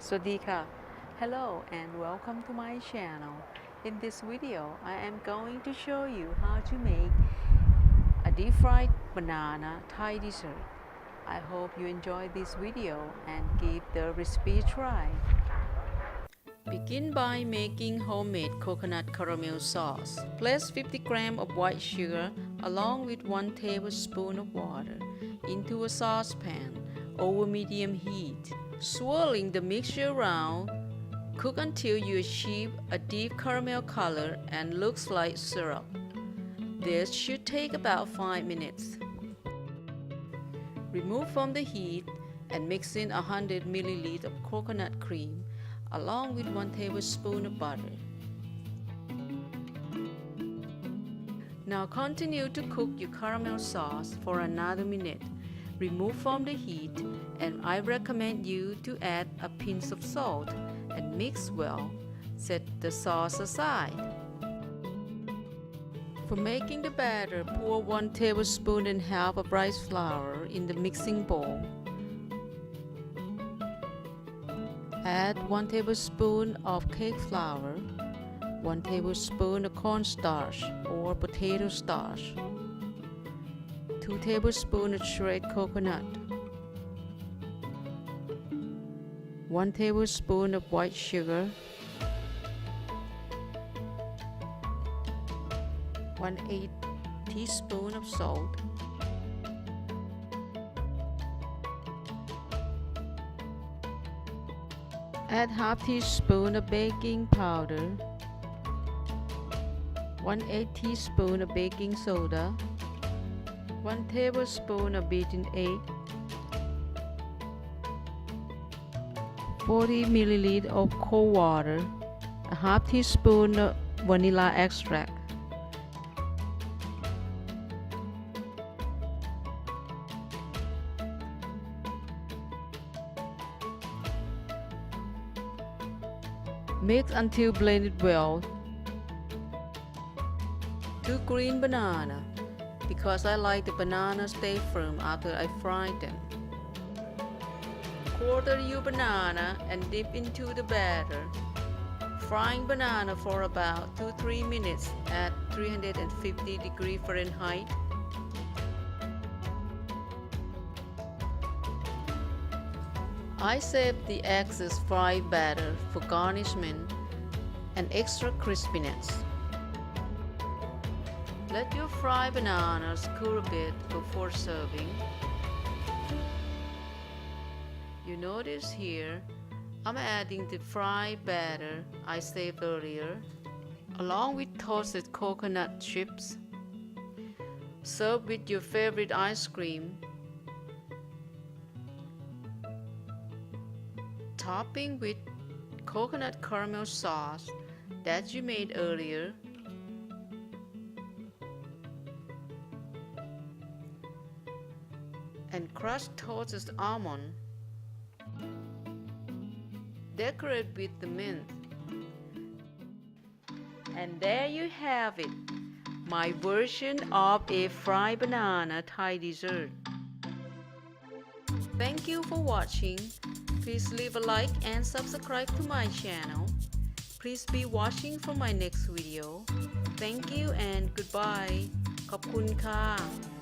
สวัสดีค่ะ Hello and welcome to my channel. In this video, I am going to show you how to make a deep fried banana Thai dessert. I hope you enjoy this video and give the recipe a try. Begin by making homemade coconut caramel sauce. Place 50 grams of white sugar along with 1 tablespoon of water into a saucepan over medium heat. Swirling the mixture around, cook until you achieve a deep caramel color and looks like syrup. This should take about 5 minutes. Remove from the heat and mix in 100 ml of coconut cream along with 1 tablespoon of butter. Now continue to cook your caramel sauce for another minute. Remove from the heat, and I recommend you to add a pinch of salt and mix well. Set the sauce aside. For making the batter, pour 1 tablespoon and a half of rice flour in the mixing bowl. Add 1 tablespoon of cake flour, 1 tablespoon of cornstarch or potato starch, 2 tablespoons of shredded coconut, 1 tablespoon of white sugar, 1/8 teaspoon of salt, add half teaspoon of baking powder, 1/8 teaspoon of baking soda, 1 tablespoon of beaten egg, 40 ml of cold water, a half teaspoon of vanilla extract. Mix until blended well. 2 green banana, because I like the bananas stay firm after I fry them. Quarter your banana and dip into the batter. Frying banana for about 2-3 minutes at 350 degrees Fahrenheit. I save the excess fried batter for garnishment and extra crispiness. Let your fried bananas cool a bit before serving. You notice here, I'm adding the fried batter I saved earlier, along with toasted coconut chips. Serve with your favorite ice cream. Topping with coconut caramel sauce that you made earlier. And crushed toasted almond. Decorate with the mint. And there you have it, my version of a fried banana Thai dessert. Thank you for watching. Please leave a like and subscribe to my channel. Please be watching for my next video. Thank you and goodbye. ขอบคุณค่ะ